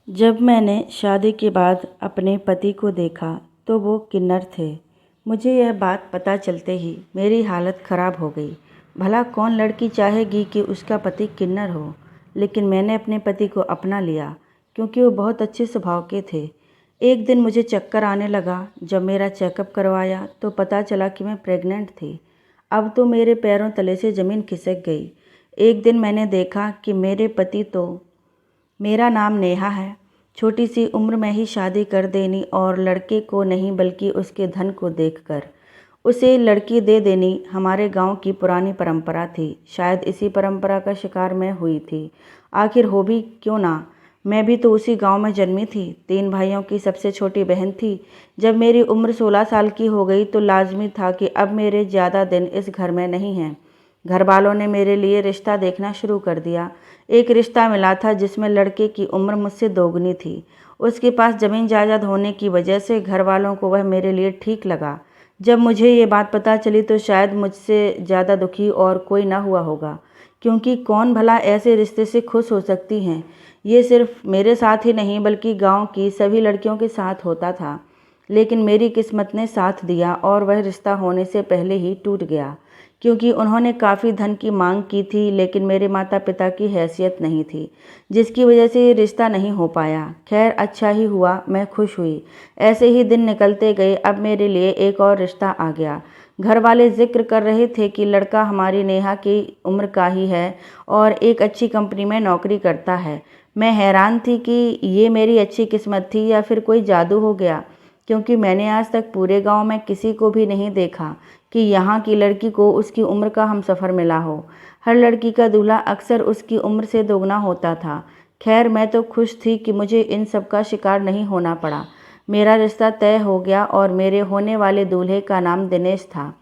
जब मैंने शादी के बाद अपने पति को देखा तो वो किन्नर थे। मुझे यह बात पता चलते ही मेरी हालत ख़राब हो गई। भला कौन लड़की चाहेगी कि उसका पति किन्नर हो, लेकिन मैंने अपने पति को अपना लिया क्योंकि वो बहुत अच्छे स्वभाव के थे। एक दिन मुझे चक्कर आने लगा। जब मेरा चेकअप करवाया तो पता चला कि मैं प्रेग्नेंट थी। अब तो मेरे पैरों तले से ज़मीन खिसक गई। एक दिन मैंने देखा कि मेरे पति तो मेरा नाम नेहा है, छोटी सी उम्र में ही शादी कर देनी और लड़के को नहीं बल्कि उसके धन को देखकर उसे लड़की दे देनी हमारे गांव की पुरानी परंपरा थी। शायद इसी परंपरा का शिकार मैं हुई थी। आखिर हो भी क्यों ना, मैं भी तो उसी गांव में जन्मी थी। 3 भाइयों की सबसे छोटी बहन थी। जब मेरी उम्र 16 साल की हो गई तो लाजमी था कि अब मेरे ज़्यादा दिन इस घर में नहीं हैं। घर वालों ने मेरे लिए रिश्ता देखना शुरू कर दिया। एक रिश्ता मिला था जिसमें लड़के की उम्र मुझसे दोगुनी थी। उसके पास ज़मीन जायदाद होने की वजह से घर वालों को वह मेरे लिए ठीक लगा। जब मुझे ये बात पता चली तो शायद मुझसे ज़्यादा दुखी और कोई ना हुआ होगा, क्योंकि कौन भला ऐसे रिश्ते से खुश हो सकती हैं। ये सिर्फ मेरे साथ ही नहीं बल्कि गांव की सभी लड़कियों के साथ होता था। लेकिन मेरी किस्मत ने साथ दिया और वह रिश्ता होने से पहले ही टूट गया, क्योंकि उन्होंने काफ़ी धन की मांग की थी, लेकिन मेरे माता पिता की हैसियत नहीं थी, जिसकी वजह से ये रिश्ता नहीं हो पाया। खैर अच्छा ही हुआ, मैं खुश हुई। ऐसे ही दिन निकलते गए। अब मेरे लिए एक और रिश्ता आ गया। घर वाले जिक्र कर रहे थे कि लड़का हमारी नेहा की उम्र का ही है और एक अच्छी कंपनी में नौकरी करता है। मैं हैरान थी कि ये मेरी अच्छी किस्मत थी या फिर कोई जादू हो गया, क्योंकि मैंने आज तक पूरे गांव में किसी को भी नहीं देखा कि यहाँ की लड़की को उसकी उम्र का हमसफ़र मिला हो। हर लड़की का दूल्हा अक्सर उसकी उम्र से दोगुना होता था। खैर मैं तो खुश थी कि मुझे इन सब का शिकार नहीं होना पड़ा। मेरा रिश्ता तय हो गया और मेरे होने वाले दूल्हे का नाम दिनेश था।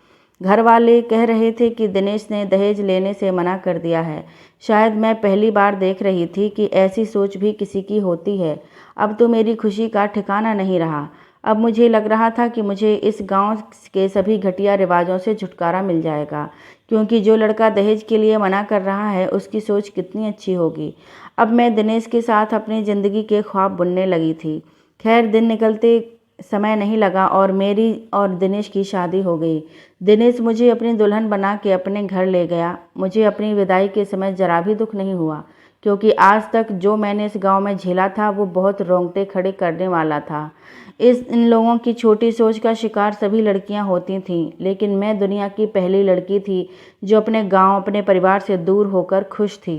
घर वाले कह रहे थे कि दिनेश ने दहेज लेने से मना कर दिया है। शायद मैं पहली बार देख रही थी कि ऐसी सोच भी किसी की होती है। अब तो मेरी खुशी का ठिकाना नहीं रहा। अब मुझे लग रहा था कि मुझे इस गांव के सभी घटिया रिवाजों से छुटकारा मिल जाएगा, क्योंकि जो लड़का दहेज के लिए मना कर रहा है उसकी सोच कितनी अच्छी होगी। अब मैं दिनेश के साथ अपनी ज़िंदगी के ख्वाब बुनने लगी थी। खैर दिन निकलते समय नहीं लगा और मेरी और दिनेश की शादी हो गई। दिनेश मुझे अपनी दुल्हन बना के अपने घर ले गया। मुझे अपनी विदाई के समय जरा भी दुख नहीं हुआ, क्योंकि आज तक जो मैंने इस गांव में झेला था वो बहुत रोंगटे खड़े करने वाला था। इन लोगों की छोटी सोच का शिकार सभी लड़कियां होती थीं, लेकिन मैं दुनिया की पहली लड़की थी जो अपने गांव, अपने परिवार से दूर होकर खुश थी।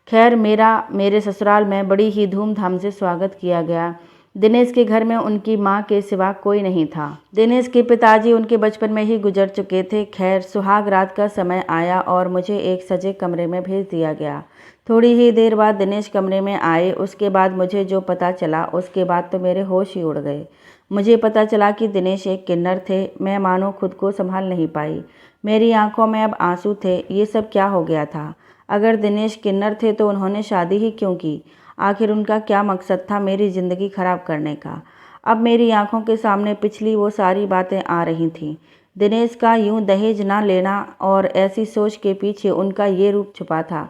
खैर मेरे ससुराल में बड़ी ही धूमधाम से स्वागत किया गया। दिनेश के घर में उनकी माँ के सिवा कोई नहीं था। दिनेश के पिताजी उनके बचपन में ही गुजर चुके थे। खैर सुहाग रात का समय आया और मुझे एक सजे कमरे में भेज दिया गया। थोड़ी ही देर बाद दिनेश कमरे में आए। उसके बाद मुझे जो पता चला उसके बाद तो मेरे होश ही उड़ गए। मुझे पता चला कि दिनेश एक किन्नर थे। मैं मानो खुद को संभाल नहीं पाई। मेरी आंखों में अब आंसू थे। ये सब क्या हो गया था? अगर दिनेश किन्नर थे तो उन्होंने शादी ही क्यों की? आखिर उनका क्या मकसद था मेरी ज़िंदगी ख़राब करने का? अब मेरी आंखों के सामने पिछली वो सारी बातें आ रही थीं। दिनेश का यूं दहेज ना लेना और ऐसी सोच के पीछे उनका ये रूप छुपा था,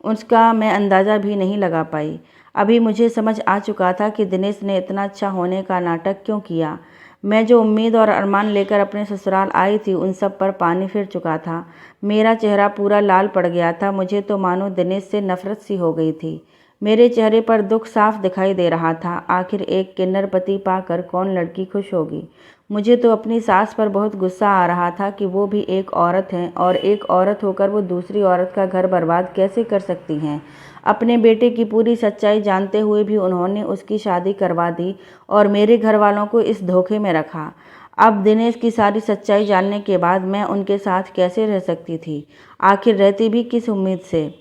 उसका मैं अंदाज़ा भी नहीं लगा पाई। अभी मुझे समझ आ चुका था कि दिनेश ने इतना अच्छा होने का नाटक क्यों किया। मैं जो उम्मीद और अरमान लेकर अपने ससुराल आई थी उन सब पर पानी फिर चुका था। मेरा चेहरा पूरा लाल पड़ गया था। मुझे तो मानो दिनेश से नफरत सी हो गई थी। मेरे चेहरे पर दुख साफ दिखाई दे रहा था। आखिर एक किन्नर पति पाकर कौन लड़की खुश होगी? मुझे तो अपनी सास पर बहुत गुस्सा आ रहा था कि वो भी एक औरत हैं और एक औरत होकर वो दूसरी औरत का घर बर्बाद कैसे कर सकती हैं। अपने बेटे की पूरी सच्चाई जानते हुए भी उन्होंने उसकी शादी करवा दी और मेरे घर वालों को इस धोखे में रखा। अब दिनेश की सारी सच्चाई जानने के बाद मैं उनके साथ कैसे रह सकती थी? आखिर रहती भी किस उम्मीद से?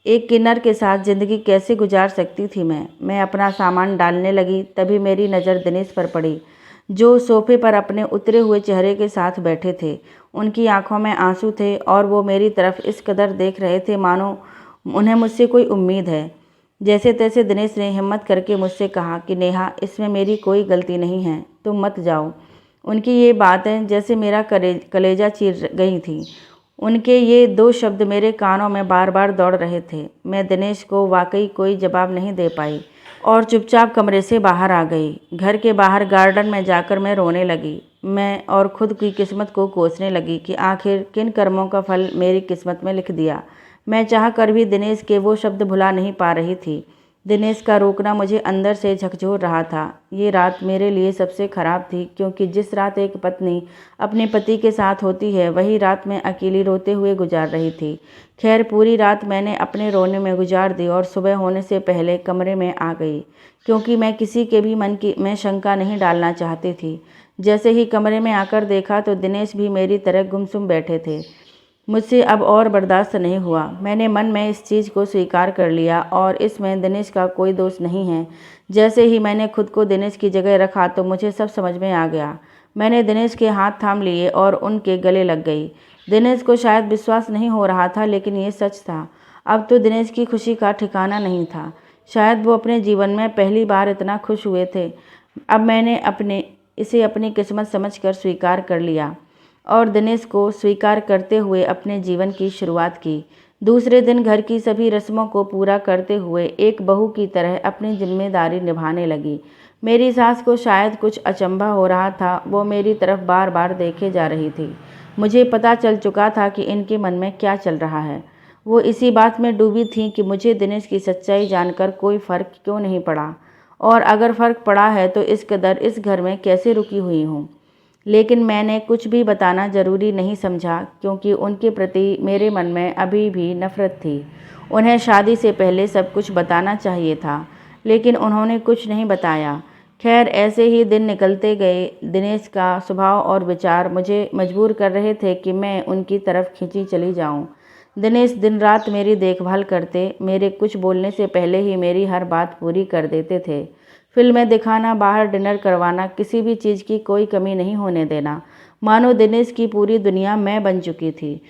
एक किन्नर के साथ ज़िंदगी कैसे गुजार सकती थी मैं अपना सामान डालने लगी, तभी मेरी नज़र दिनेश पर पड़ी, जो सोफे पर अपने उतरे हुए चेहरे के साथ बैठे थे। उनकी आंखों में आंसू थे और वो मेरी तरफ इस कदर देख रहे थे मानो उन्हें मुझसे कोई उम्मीद है। जैसे तैसे दिनेश ने हिम्मत करके मुझसे कहा कि नेहा, इसमें मेरी कोई गलती नहीं है, तुम मत जाओ। उनकी ये बातें जैसे मेरा कलेजा चीर गई थी। उनके ये 2 शब्द मेरे कानों में बार बार दौड़ रहे थे। मैं दिनेश को वाकई कोई जवाब नहीं दे पाई और चुपचाप कमरे से बाहर आ गई। घर के बाहर गार्डन में जाकर मैं रोने लगी। मैं और खुद की किस्मत को कोसने लगी कि आखिर किन कर्मों का फल मेरी किस्मत में लिख दिया। मैं चाह कर भी दिनेश के वो शब्द भुला नहीं पा रही थी। दिनेश का रोकना मुझे अंदर से झकझोर रहा था। ये रात मेरे लिए सबसे खराब थी, क्योंकि जिस रात एक पत्नी अपने पति के साथ होती है, वही रात मैं अकेली रोते हुए गुजार रही थी। खैर, पूरी रात मैंने अपने रोने में गुजार दी और सुबह होने से पहले कमरे में आ गई, क्योंकि मैं किसी के भी मन में शंका नहीं डालना चाहती थी। जैसे ही कमरे में आकर देखा तो दिनेश भी मेरी तरह गुमसुम बैठे थे। मुझसे अब और बर्दाश्त नहीं हुआ। मैंने मन में इस चीज़ को स्वीकार कर लिया और इसमें दिनेश का कोई दोष नहीं है। जैसे ही मैंने खुद को दिनेश की जगह रखा तो मुझे सब समझ में आ गया। मैंने दिनेश के हाथ थाम लिए और उनके गले लग गई। दिनेश को शायद विश्वास नहीं हो रहा था, लेकिन ये सच था। अब तो दिनेश की खुशी का ठिकाना नहीं था। शायद वो अपने जीवन में पहली बार इतना खुश हुए थे। अब मैंने इसे अपनी किस्मत समझकर स्वीकार कर लिया और दिनेश को स्वीकार करते हुए अपने जीवन की शुरुआत की। दूसरे दिन घर की सभी रस्मों को पूरा करते हुए एक बहू की तरह अपनी जिम्मेदारी निभाने लगी। मेरी सास को शायद कुछ अचंभा हो रहा था। वो मेरी तरफ बार बार देखे जा रही थी। मुझे पता चल चुका था कि इनके मन में क्या चल रहा है। वो इसी बात में डूबी थीं कि मुझे दिनेश की सच्चाई जानकर कोई फ़र्क क्यों नहीं पड़ा, और अगर फ़र्क पड़ा है तो इस कदर इस घर में कैसे रुकी हुई हूँ। लेकिन मैंने कुछ भी बताना ज़रूरी नहीं समझा, क्योंकि उनके प्रति मेरे मन में अभी भी नफ़रत थी। उन्हें शादी से पहले सब कुछ बताना चाहिए था, लेकिन उन्होंने कुछ नहीं बताया। खैर, ऐसे ही दिन निकलते गए। दिनेश का स्वभाव और विचार मुझे मजबूर कर रहे थे कि मैं उनकी तरफ खींची चली जाऊं। दिनेश दिन रात मेरी देखभाल करते, मेरे कुछ बोलने से पहले ही मेरी हर बात पूरी कर देते थे। फिल्में दिखाना, बाहर डिनर करवाना, किसी भी चीज़ की कोई कमी नहीं होने देना। मानो दिनेश की पूरी दुनिया मैं बन चुकी थी।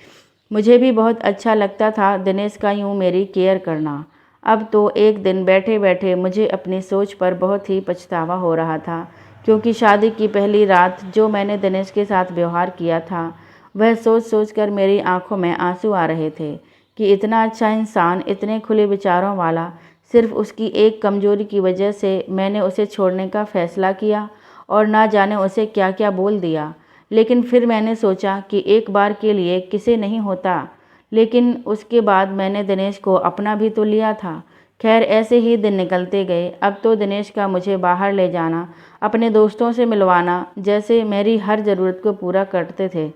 मुझे भी बहुत अच्छा लगता था दिनेश का यूँ मेरी केयर करना। अब तो एक दिन बैठे बैठे मुझे अपनी सोच पर बहुत ही पछतावा हो रहा था, क्योंकि शादी की पहली रात जो मैंने दिनेश के साथ व्यवहार किया था, वह सोच सोच कर मेरी आंखों में आंसू आ रहे थे कि इतना अच्छा इंसान, इतने खुले विचारों वाला, सिर्फ उसकी एक कमजोरी की वजह से मैंने उसे छोड़ने का फैसला किया और ना जाने उसे क्या क्या बोल दिया। लेकिन फिर मैंने सोचा कि एक बार के लिए किसे नहीं होता, लेकिन उसके बाद मैंने दिनेश को अपना भी तो लिया था। खैर, ऐसे ही दिन निकलते गए। अब तो दिनेश का मुझे बाहर ले जाना, अपने दोस्तों से मिलवाना, जैसे मेरी हर ज़रूरत को पूरा करते थे।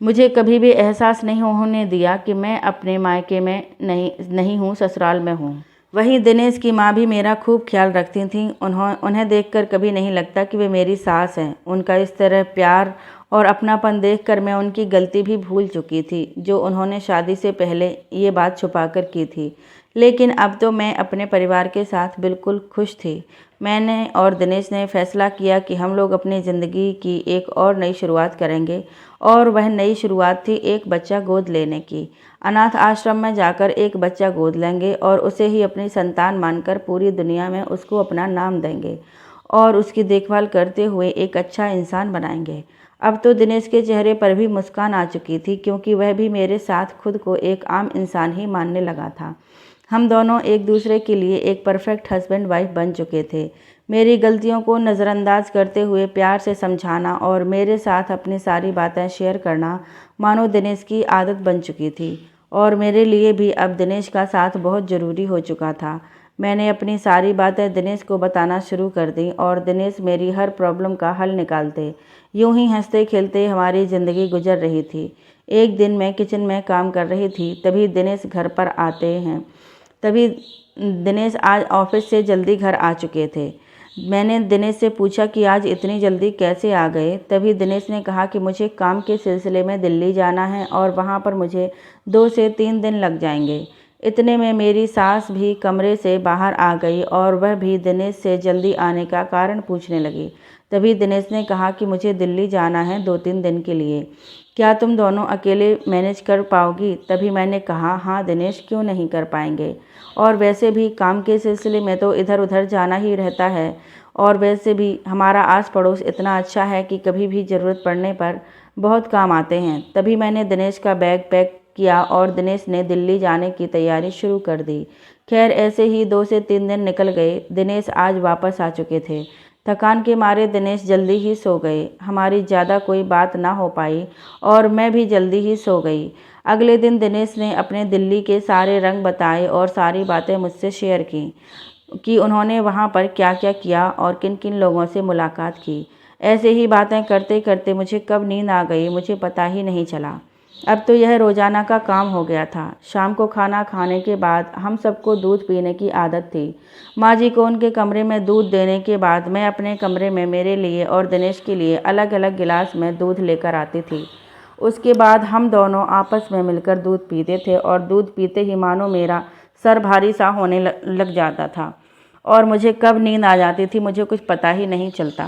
मुझे कभी भी एहसास नहीं होने दिया कि मैं अपने मायके में नहीं हूँ, ससुराल में हूँ। वहीं दिनेश की माँ भी मेरा खूब ख्याल रखती थीं। उन्हें देखकर कभी नहीं लगता कि वे मेरी सास हैं। उनका इस तरह प्यार और अपनापन देखकर मैं उनकी गलती भी भूल चुकी थी, जो उन्होंने शादी से पहले ये बात छुपाकर की थी। लेकिन अब तो मैं अपने परिवार के साथ बिल्कुल खुश थी। मैंने और दिनेश ने फैसला किया कि हम लोग अपनी ज़िंदगी की एक और नई शुरुआत करेंगे, और वह नई शुरुआत थी एक बच्चा गोद लेने की। अनाथ आश्रम में जाकर एक बच्चा गोद लेंगे और उसे ही अपनी संतान मानकर पूरी दुनिया में उसको अपना नाम देंगे और उसकी देखभाल करते हुए एक अच्छा इंसान बनाएंगे। अब तो दिनेश के चेहरे पर भी मुस्कान आ चुकी थी, क्योंकि वह भी मेरे साथ खुद को एक आम इंसान ही मानने लगा था। हम दोनों एक दूसरे के लिए एक परफेक्ट हस्बैंड वाइफ बन चुके थे। मेरी गलतियों को नज़रअंदाज करते हुए प्यार से समझाना और मेरे साथ अपनी सारी बातें शेयर करना मानो दिनेश की आदत बन चुकी थी, और मेरे लिए भी अब दिनेश का साथ बहुत ज़रूरी हो चुका था। मैंने अपनी सारी बातें दिनेश को बताना शुरू कर दी और दिनेश मेरी हर प्रॉब्लम का हल निकालते। यूं ही हंसते खेलते हमारी ज़िंदगी गुजर रही थी। एक दिन मैं किचन में काम कर रही थी, तभी दिनेश घर पर आते हैं। तभी दिनेश आज ऑफिस से जल्दी घर आ चुके थे। मैंने दिनेश से पूछा कि आज इतनी जल्दी कैसे आ गए। तभी दिनेश ने कहा कि मुझे काम के सिलसिले में दिल्ली जाना है और वहाँ पर मुझे 2 से 3 दिन लग जाएंगे। इतने में मेरी सास भी कमरे से बाहर आ गई और वह भी दिनेश से जल्दी आने का कारण पूछने लगी। तभी दिनेश ने कहा कि मुझे दिल्ली जाना है 2-3 दिन के लिए, क्या तुम दोनों अकेले मैनेज कर पाओगी? तभी मैंने कहा, हाँ दिनेश, क्यों नहीं कर पाएंगे, और वैसे भी काम के सिलसिले में तो इधर उधर जाना ही रहता है, और वैसे भी हमारा आस पड़ोस इतना अच्छा है कि कभी भी ज़रूरत पड़ने पर बहुत काम आते हैं। तभी मैंने दिनेश का बैग पैक किया और दिनेश ने दिल्ली जाने की तैयारी शुरू कर दी। खैर ऐसे ही 2 से 3 दिन निकल गए। दिनेश आज वापस आ चुके थे। थकान के मारे दिनेश जल्दी ही सो गए। हमारी ज़्यादा कोई बात ना हो पाई और मैं भी जल्दी ही सो गई। अगले दिन दिनेश ने अपने दिल्ली के सारे रंग बताए और सारी बातें मुझसे शेयर की कि उन्होंने वहाँ पर क्या-क्या किया और किन-किन लोगों से मुलाकात की। ऐसे ही बातें करते-करते मुझे कब नींद आ गई मुझे पता ही नहीं चला। अब तो यह रोज़ाना का काम हो गया था। शाम को खाना खाने के बाद हम सबको दूध पीने की आदत थी। माँ जी को उनके कमरे में दूध देने के बाद मैं अपने कमरे में मेरे लिए और दिनेश के लिए अलग-अलग गिलास में दूध लेकर आती थी। उसके बाद हम दोनों आपस में मिलकर दूध पीते थे और दूध पीते ही मानो मेरा सर भारी सा होने लग जाता था और मुझे कब नींद आ जाती थी मुझे कुछ पता ही नहीं चलता।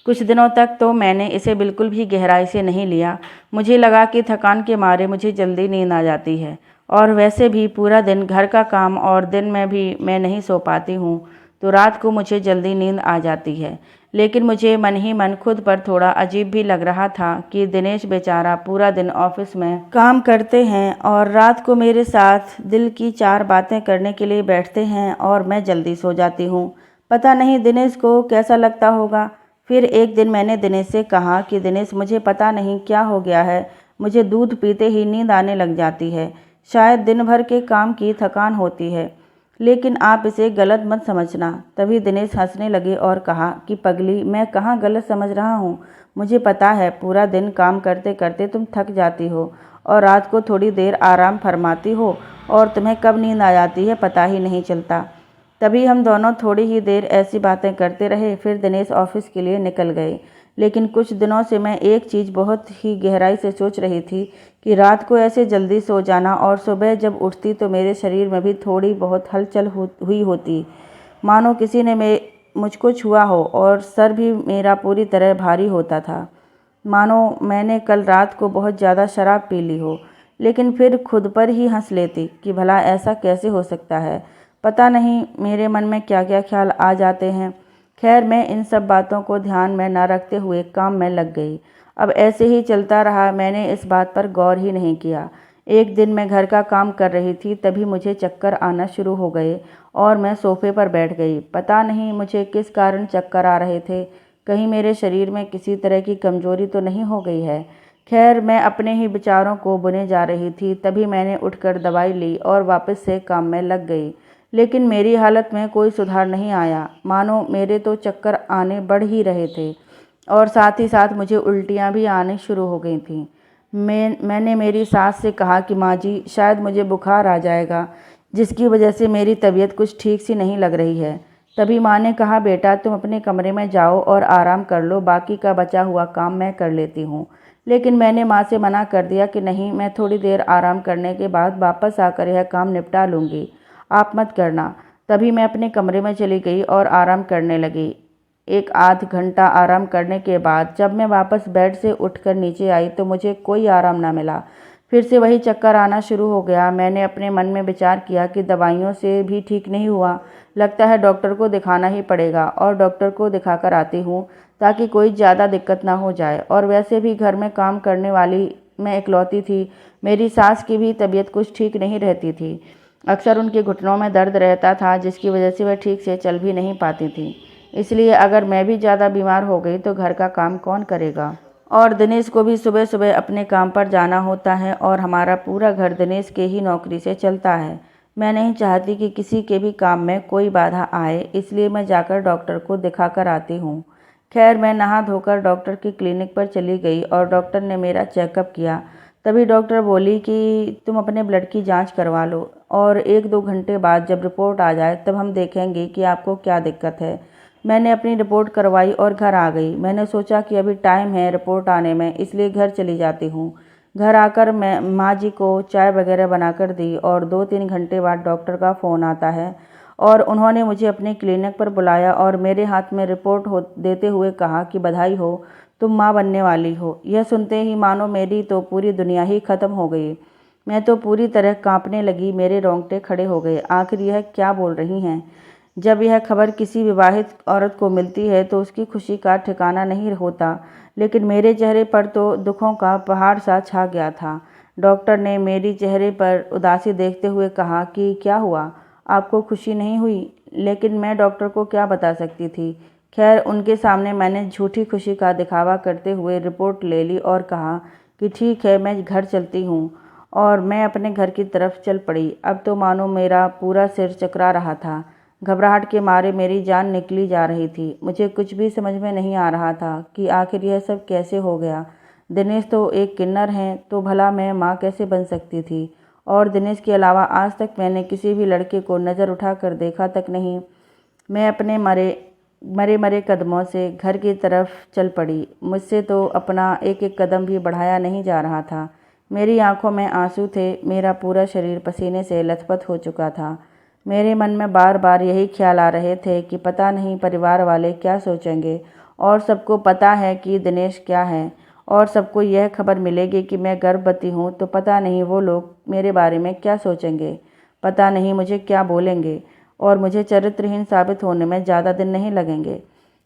कुछ दिनों तक तो मैंने इसे बिल्कुल भी गहराई से नहीं लिया। मुझे लगा कि थकान के मारे मुझे जल्दी नींद आ जाती है और वैसे भी पूरा दिन घर का काम और दिन में भी मैं नहीं सो पाती हूँ तो रात को मुझे जल्दी नींद आ जाती है। लेकिन मुझे मन ही मन खुद पर थोड़ा अजीब भी लग रहा था कि दिनेश बेचारा पूरा दिन ऑफिस में काम करते हैं और रात को मेरे साथ दिल की 4 बातें करने के लिए बैठते हैं और मैं जल्दी सो जाती हूँ। पता नहीं दिनेश को कैसा लगता होगा। फिर एक दिन मैंने दिनेश से कहा कि दिनेश मुझे पता नहीं क्या हो गया है, मुझे दूध पीते ही नींद आने लग जाती है। शायद दिन भर के काम की थकान होती है, लेकिन आप इसे गलत मत समझना। तभी दिनेश हंसने लगे और कहा कि पगली मैं कहाँ गलत समझ रहा हूँ। मुझे पता है पूरा दिन काम करते करते तुम थक जाती हो और रात को थोड़ी देर आराम फरमाती हो और तुम्हें कब नींद आ जाती है पता ही नहीं चलता। तभी हम दोनों थोड़ी ही देर ऐसी बातें करते रहे। फिर दिनेश ऑफिस के लिए निकल गए। लेकिन कुछ दिनों से मैं एक चीज़ बहुत ही गहराई से सोच रही थी कि रात को ऐसे जल्दी सो जाना और सुबह जब उठती तो मेरे शरीर में भी थोड़ी बहुत हलचल हुई होती, मानो किसी ने मुझको छुआ हो और सर भी मेरा पूरी तरह भारी होता था, मानो मैंने कल रात को बहुत ज़्यादा शराब पी ली हो। लेकिन फिर खुद पर ही हंस लेती कि भला ऐसा कैसे हो सकता है। पता नहीं मेरे मन में क्या क्या ख्याल आ जाते हैं। खैर मैं इन सब बातों को ध्यान में न रखते हुए काम में लग गई। अब ऐसे ही चलता रहा। मैंने इस बात पर गौर ही नहीं किया। एक दिन मैं घर का काम कर रही थी, तभी मुझे चक्कर आना शुरू हो गए और मैं सोफे पर बैठ गई। पता नहीं मुझे किस कारण चक्कर आ रहे थे। कहीं मेरे शरीर में किसी तरह की कमजोरी तो नहीं हो गई है। खैर मैं अपने ही विचारों को बुने जा रही थी, तभी मैंने उठकर दवाई ली और वापस से काम में लग गई। लेकिन मेरी हालत में कोई सुधार नहीं आया, मानो मेरे तो चक्कर आने बढ़ ही रहे थे और साथ ही साथ मुझे उल्टियाँ भी आनी शुरू हो गई थीं। मैंने मेरी सास से कहा कि माँ जी शायद मुझे बुखार आ जाएगा, जिसकी वजह से मेरी तबीयत कुछ ठीक सी नहीं लग रही है। तभी माँ ने कहा बेटा तुम अपने कमरे में जाओ और आराम कर लो, बाकी का बचा हुआ काम मैं कर लेती हूँ। लेकिन मैंने माँ से मना कर दिया कि नहीं, मैं थोड़ी देर आराम करने के बाद वापस आकर यह काम निपटा लूँगी, आप मत करना। तभी मैं अपने कमरे में चली गई और आराम करने लगी। एक आध घंटा आराम करने के बाद जब मैं वापस बेड से उठकर नीचे आई तो मुझे कोई आराम ना मिला। फिर से वही चक्कर आना शुरू हो गया। मैंने अपने मन में विचार किया कि दवाइयों से भी ठीक नहीं हुआ, लगता है डॉक्टर को दिखाना ही पड़ेगा और डॉक्टर को दिखाकर आती हूँ ताकि कोई ज़्यादा दिक्कत ना हो जाए। और वैसे भी घर में काम करने वाली मैं इकलौती थी। मेरी सास की भी तबीयत कुछ ठीक नहीं रहती थी। अक्सर उनके घुटनों में दर्द रहता था, जिसकी वजह से वह ठीक से चल भी नहीं पाती थी। इसलिए अगर मैं भी ज़्यादा बीमार हो गई तो घर का काम कौन करेगा। और दिनेश को भी सुबह सुबह अपने काम पर जाना होता है और हमारा पूरा घर दिनेश के ही नौकरी से चलता है। मैं नहीं चाहती कि किसी के भी काम में कोई बाधा आए, इसलिए मैं जाकर डॉक्टर को दिखा कर आती हूँ। खैर मैं नहा धोकर डॉक्टर की क्लिनिक पर चली गई और डॉक्टर ने मेरा चेकअप किया। तभी डॉक्टर बोली कि तुम अपने ब्लड की जांच करवा लो और 1-2 घंटे बाद जब रिपोर्ट आ जाए तब हम देखेंगे कि आपको क्या दिक्कत है। मैंने अपनी रिपोर्ट करवाई और घर आ गई। मैंने सोचा कि अभी टाइम है रिपोर्ट आने में, इसलिए घर चली जाती हूँ। घर आकर मैं माँ जी को चाय वगैरह बनाकर दी और 2-3 घंटे बाद डॉक्टर का फ़ोन आता है और उन्होंने मुझे अपनी क्लिनिक पर बुलाया और मेरे हाथ में रिपोर्ट देते हुए कहा कि बधाई हो, तुम माँ बनने वाली हो। यह सुनते ही मानो मेरी तो पूरी दुनिया ही ख़त्म हो गई। मैं तो पूरी तरह कांपने लगी, मेरे रोंगटे खड़े हो गए। आखिर यह क्या बोल रही हैं। जब यह खबर किसी विवाहित औरत को मिलती है तो उसकी खुशी का ठिकाना नहीं होता, लेकिन मेरे चेहरे पर तो दुखों का पहाड़ सा छा गया था। डॉक्टर ने मेरी चेहरे पर उदासी देखते हुए कहा कि क्या हुआ, आपको खुशी नहीं हुई, लेकिन मैं डॉक्टर को क्या बता सकती थी। खैर, उनके सामने मैंने झूठी खुशी का दिखावा करते हुए रिपोर्ट ले ली और कहा कि ठीक है, मैं घर चलती हूँ, और मैं अपने घर की तरफ चल पड़ी। अब तो मानो मेरा पूरा सिर चकरा रहा था। घबराहट के मारे मेरी जान निकली जा रही थी। मुझे कुछ भी समझ में नहीं आ रहा था कि आखिर यह सब कैसे हो गया। दिनेश तो एक किन्नर हैं, तो भला मैं माँ कैसे बन सकती थी। और दिनेश के अलावा आज तक मैंने किसी भी लड़के को नज़र उठाकर देखा तक नहीं। मैं अपने मरे मरे मरे कदमों से घर की तरफ चल पड़ी। मुझसे तो अपना एक एक कदम भी बढ़ाया नहीं जा रहा था। मेरी आंखों में आंसू थे, मेरा पूरा शरीर पसीने से लथपथ हो चुका था। मेरे मन में बार बार यही ख्याल आ रहे थे कि पता नहीं परिवार वाले क्या सोचेंगे, और सबको पता है कि दिनेश क्या है, और सबको यह खबर मिलेगी कि मैं गर्भवती हूँ, तो पता नहीं वो लोग मेरे बारे में क्या सोचेंगे, पता नहीं मुझे क्या बोलेंगे, और मुझे चरित्रहीन साबित होने में ज़्यादा दिन नहीं लगेंगे।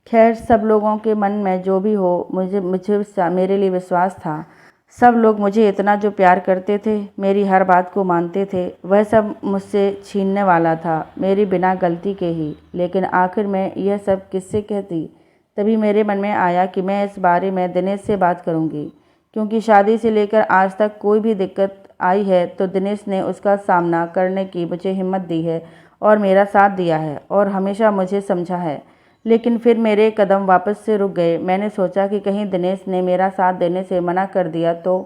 खैर, सब लोगों के मन में जो भी हो, मुझे मुझे मेरे लिए विश्वास था। सब लोग मुझे इतना जो प्यार करते थे, मेरी हर बात को मानते थे, वह सब मुझसे छीनने वाला था, मेरी बिना गलती के ही। लेकिन आखिर मैं यह सब किससे कहती। तभी मेरे मन में आया कि मैं इस बारे में दिनेश से बात करूंगी, क्योंकि शादी से लेकर आज तक कोई भी दिक्कत आई है तो दिनेश ने उसका सामना करने की मुझे हिम्मत दी है, और मेरा साथ दिया है, और हमेशा मुझे समझा है। लेकिन फिर मेरे कदम वापस से रुक गए। मैंने सोचा कि कहीं दिनेश ने मेरा साथ देने से मना कर दिया तो,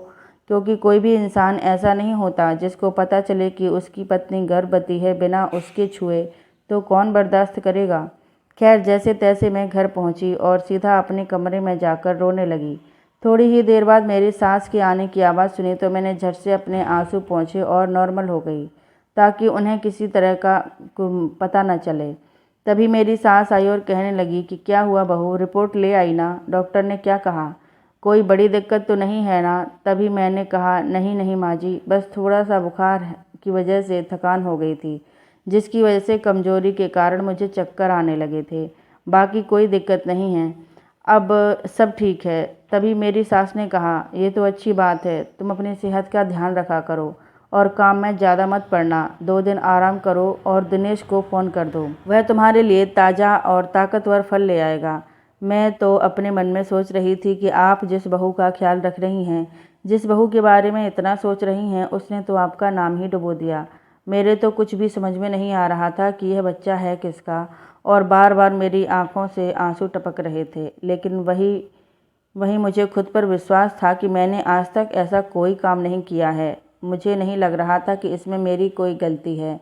क्योंकि कोई भी इंसान ऐसा नहीं होता जिसको पता चले कि उसकी पत्नी गर्भवती है बिना उसके छुए, तो कौन बर्दाश्त करेगा। खैर, जैसे तैसे मैं घर पहुंची और सीधा अपने कमरे में जाकर रोने लगी। थोड़ी ही देर बाद मेरी सास के आने की आवाज़ सुनी तो मैंने झट से अपने आंसू पोंछे और नॉर्मल हो गई, ताकि उन्हें किसी तरह का पता न चले। तभी मेरी सास आई और कहने लगी कि क्या हुआ बहू, रिपोर्ट ले आई ना, डॉक्टर ने क्या कहा, कोई बड़ी दिक्कत तो नहीं है ना। तभी मैंने कहा, नहीं नहीं माँ जी, बस थोड़ा सा बुखार की वजह से थकान हो गई थी, जिसकी वजह से कमजोरी के कारण मुझे चक्कर आने लगे थे, बाकी कोई दिक्कत नहीं है, अब सब ठीक है। तभी मेरी सास ने कहा, ये तो अच्छी बात है, तुम अपनी सेहत का ध्यान रखा करो और काम में ज़्यादा मत पड़ना, 2 दिन आराम करो और दिनेश को फ़ोन कर दो, वह तुम्हारे लिए ताज़ा और ताकतवर फल ले आएगा। मैं तो अपने मन में सोच रही थी कि आप जिस बहू का ख्याल रख रही हैं, जिस बहू के बारे में इतना सोच रही हैं, उसने तो आपका नाम ही डुबो दिया। मेरे तो कुछ भी समझ में नहीं आ रहा था कि यह बच्चा है किसका, और बार बार मेरी आंखों से आंसू टपक रहे थे। लेकिन वही मुझे खुद पर विश्वास था कि मैंने आज तक ऐसा कोई काम नहीं किया है। मुझे नहीं लग रहा था कि इसमें मेरी कोई गलती है।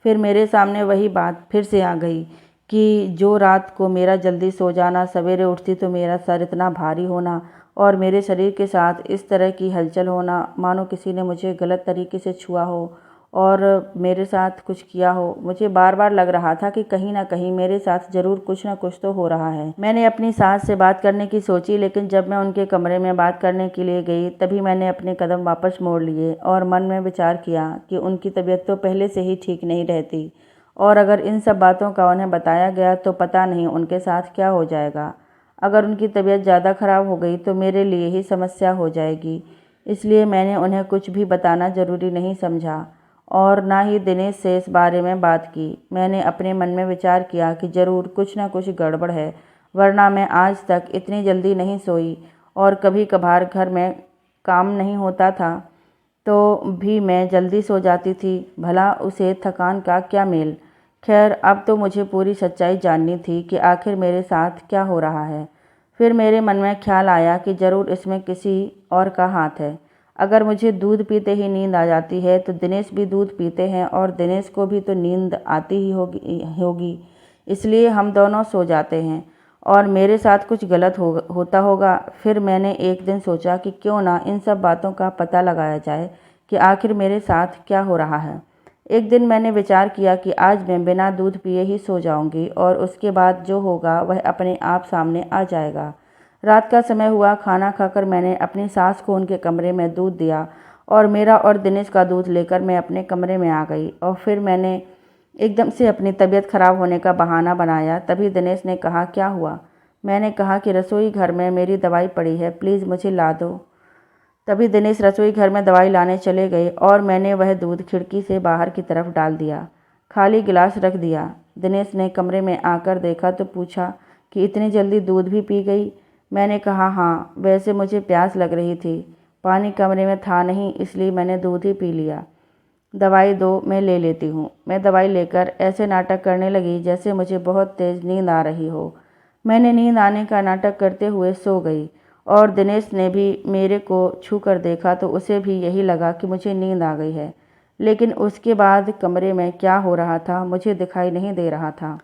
फिर मेरे सामने वही बात फिर से आ गई कि जो रात को मेरा जल्दी सो जाना, सवेरे उठती तो मेरा सर इतना भारी होना, और मेरे शरीर के साथ इस तरह की हलचल होना, मानो किसी ने मुझे गलत तरीके से छुआ हो और मेरे साथ कुछ किया हो। मुझे बार बार लग रहा था कि कहीं ना कहीं मेरे साथ ज़रूर कुछ ना कुछ तो हो रहा है। मैंने अपनी सास से बात करने की सोची, लेकिन जब मैं उनके कमरे में बात करने के लिए गई, तभी मैंने अपने कदम वापस मोड़ लिए और मन में विचार किया कि उनकी तबीयत तो पहले से ही ठीक नहीं रहती, और अगर इन सब बातों का उन्हें बताया गया तो पता नहीं उनके साथ क्या हो जाएगा। अगर उनकी तबीयत ज़्यादा ख़राब हो गई तो मेरे लिए ही समस्या हो जाएगी। इसलिए मैंने उन्हें कुछ भी बताना ज़रूरी नहीं समझा, और ना ही दिनेश से इस बारे में बात की। मैंने अपने मन में विचार किया कि ज़रूर कुछ ना कुछ गड़बड़ है, वरना मैं आज तक इतनी जल्दी नहीं सोई, और कभी कभार घर में काम नहीं होता था तो भी मैं जल्दी सो जाती थी। भला उसे थकान का क्या मेल। खैर, अब तो मुझे पूरी सच्चाई जाननी थी कि आखिर मेरे साथ क्या हो रहा है। फिर मेरे मन में ख्याल आया कि ज़रूर इसमें किसी और का हाथ है। अगर मुझे दूध पीते ही नींद आ जाती है तो दिनेश भी दूध पीते हैं, और दिनेश को भी तो नींद आती ही होगी, इसलिए हम दोनों सो जाते हैं, और मेरे साथ कुछ गलत होता होगा। फिर मैंने एक दिन सोचा कि क्यों ना इन सब बातों का पता लगाया जाए कि आखिर मेरे साथ क्या हो रहा है। एक दिन मैंने विचार किया कि आज मैं बिना दूध पिए ही सो जाऊंगी, और उसके बाद जो होगा वह अपने आप सामने आ जाएगा। रात का समय हुआ। खाना खाकर मैंने अपनी सास को उनके कमरे में दूध दिया, और मेरा और दिनेश का दूध लेकर मैं अपने कमरे में आ गई, और फिर मैंने एकदम से अपनी तबीयत खराब होने का बहाना बनाया। तभी दिनेश ने कहा, क्या हुआ। मैंने कहा कि रसोई घर में मेरी दवाई पड़ी है, प्लीज़ मुझे ला दो। तभी दिनेश रसोई घर में दवाई लाने चले गए, और मैंने वह दूध खिड़की से बाहर की तरफ डाल दिया। खाली गिलास रख दिया। दिनेश ने कमरे में आकर देखा तो पूछा कि इतनी जल्दी दूध भी पी गई। मैंने कहा हाँ, वैसे मुझे प्यास लग रही थी, पानी कमरे में था नहीं, इसलिए मैंने दूध ही पी लिया। दवाई दो, मैं ले लेती हूँ। मैं दवाई लेकर ऐसे नाटक करने लगी जैसे मुझे बहुत तेज नींद आ रही हो। मैंने नींद आने का नाटक करते हुए सो गई और दिनेश ने भी मेरे को छू कर देखा तो उसे भी यही लगा कि मुझे नींद आ गई है। लेकिन उसके बाद कमरे में क्या हो रहा था मुझे दिखाई नहीं दे रहा था,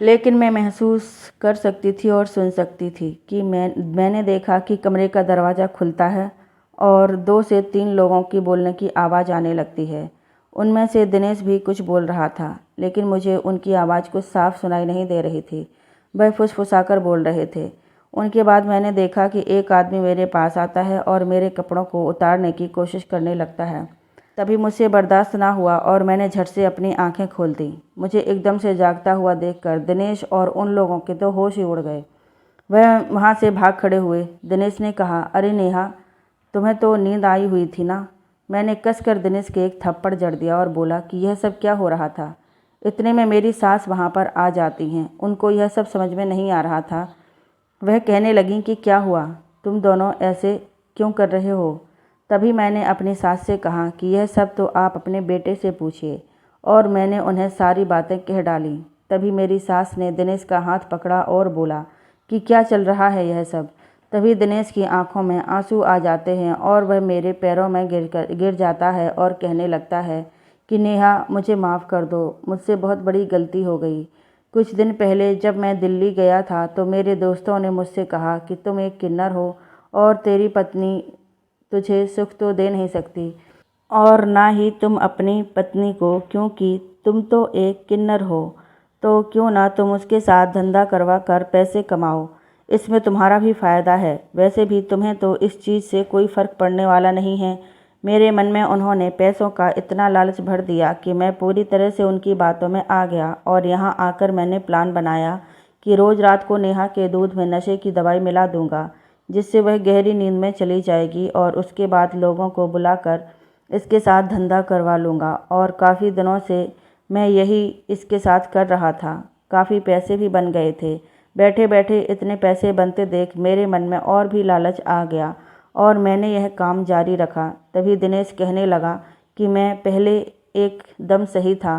लेकिन मैं महसूस कर सकती थी और सुन सकती थी कि मैंने देखा कि कमरे का दरवाज़ा खुलता है और 2 से 3 लोगों की बोलने की आवाज़ आने लगती है। उनमें से दिनेश भी कुछ बोल रहा था, लेकिन मुझे उनकी आवाज़ कुछ साफ सुनाई नहीं दे रही थी। वह फुसफुसाकर बोल रहे थे। उनके बाद मैंने देखा कि एक आदमी मेरे पास आता है और मेरे कपड़ों को उतारने की कोशिश करने लगता है। तभी मुझसे बर्दाश्त ना हुआ और मैंने झट से अपनी आंखें खोल दी। मुझे एकदम से जागता हुआ देखकर दिनेश और उन लोगों के तो होश ही उड़ गए। वह वहाँ से भाग खड़े हुए। दिनेश ने कहा, अरे नेहा, तुम्हें तो नींद आई हुई थी ना। मैंने कसकर दिनेश के एक थप्पड़ जड़ दिया और बोला कि यह सब क्या हो रहा था। इतने में मेरी सास वहाँ पर आ जाती हैं। उनको यह सब समझ में नहीं आ रहा था। वह कहने लगीं कि क्या हुआ, तुम दोनों ऐसे क्यों कर रहे हो। तभी मैंने अपनी सास से कहा कि यह सब तो आप अपने बेटे से पूछिए, और मैंने उन्हें सारी बातें कह डाली। तभी मेरी सास ने दिनेश का हाथ पकड़ा और बोला कि क्या चल रहा है यह सब। तभी दिनेश की आंखों में आंसू आ जाते हैं और वह मेरे पैरों में गिर जाता है और कहने लगता है कि नेहा, मुझे माफ़ कर दो, मुझसे बहुत बड़ी गलती हो गई। कुछ दिन पहले जब मैं दिल्ली गया था तो मेरे दोस्तों ने मुझसे कहा कि तुम एक किन्नर हो और तेरी पत्नी तुझे सुख तो दे नहीं सकती, और ना ही तुम अपनी पत्नी को, क्योंकि तुम तो एक किन्नर हो। तो क्यों ना तुम उसके साथ धंधा करवा कर पैसे कमाओ, इसमें तुम्हारा भी फ़ायदा है। वैसे भी तुम्हें तो इस चीज़ से कोई फ़र्क पड़ने वाला नहीं है। मेरे मन में उन्होंने पैसों का इतना लालच भर दिया कि मैं पूरी तरह से उनकी बातों में आ गया, और यहाँ आकर मैंने प्लान बनाया कि रोज़ रात को नेहा के दूध में नशे की दवाई मिला दूंगा, जिससे वह गहरी नींद में चली जाएगी, और उसके बाद लोगों को बुलाकर इसके साथ धंधा करवा लूँगा। और काफ़ी दिनों से मैं यही इसके साथ कर रहा था। काफ़ी पैसे भी बन गए थे। बैठे बैठे इतने पैसे बनते देख मेरे मन में और भी लालच आ गया और मैंने यह काम जारी रखा। तभी दिनेश कहने लगा कि मैं पहले एकदम सही था,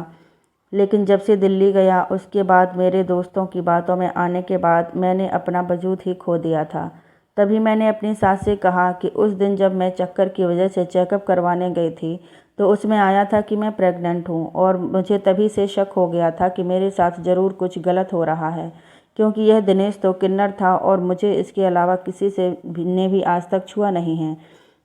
लेकिन जब से दिल्ली गया उसके बाद मेरे दोस्तों की बातों में आने के बाद मैंने अपना वजूद ही खो दिया था। तभी मैंने अपनी सास से कहा कि उस दिन जब मैं चक्कर की वजह से चेकअप करवाने गई थी तो उसमें आया था कि मैं प्रेग्नेंट हूँ, और मुझे तभी से शक हो गया था कि मेरे साथ ज़रूर कुछ गलत हो रहा है, क्योंकि यह दिनेश तो किन्नर था और मुझे इसके अलावा किसी से ने भी आज तक छुआ नहीं है।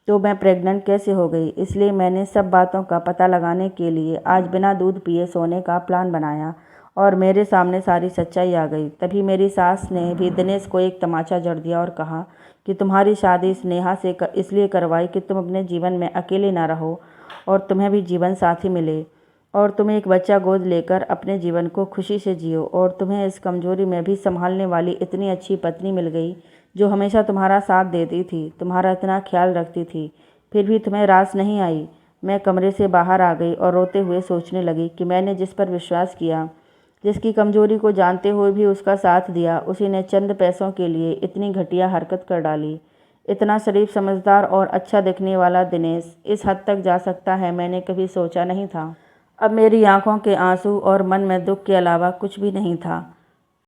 तो मैं प्रेग्नेंट कैसे हो गई। इसलिए मैंने सब बातों का पता लगाने के लिए आज बिना दूध पिए सोने का प्लान बनाया और मेरे सामने सारी सच्चाई आ गई। तभी मेरी सास ने भी दिनेश को एक तमाचा जड़ दिया और कहा कि तुम्हारी शादी नेहा से इसलिए करवाई कि तुम अपने जीवन में अकेले ना रहो और तुम्हें भी जीवन साथी मिले, और तुम एक बच्चा गोद लेकर अपने जीवन को खुशी से जियो, और तुम्हें इस कमजोरी में भी संभालने वाली इतनी अच्छी पत्नी मिल गई जो हमेशा तुम्हारा साथ देती थी, तुम्हारा इतना ख्याल रखती थी। फिर भी तुम्हें रास नहीं आई। मैं कमरे से बाहर आ गई और रोते हुए सोचने लगी कि मैंने जिस पर विश्वास किया, जिसकी कमजोरी को जानते हुए भी उसका साथ दिया, उसी ने चंद पैसों के लिए इतनी घटिया हरकत कर डाली। इतना शरीफ, समझदार और अच्छा दिखने वाला दिनेश इस हद तक जा सकता है, मैंने कभी सोचा नहीं था। अब मेरी आंखों के आंसू और मन में दुख के अलावा कुछ भी नहीं था।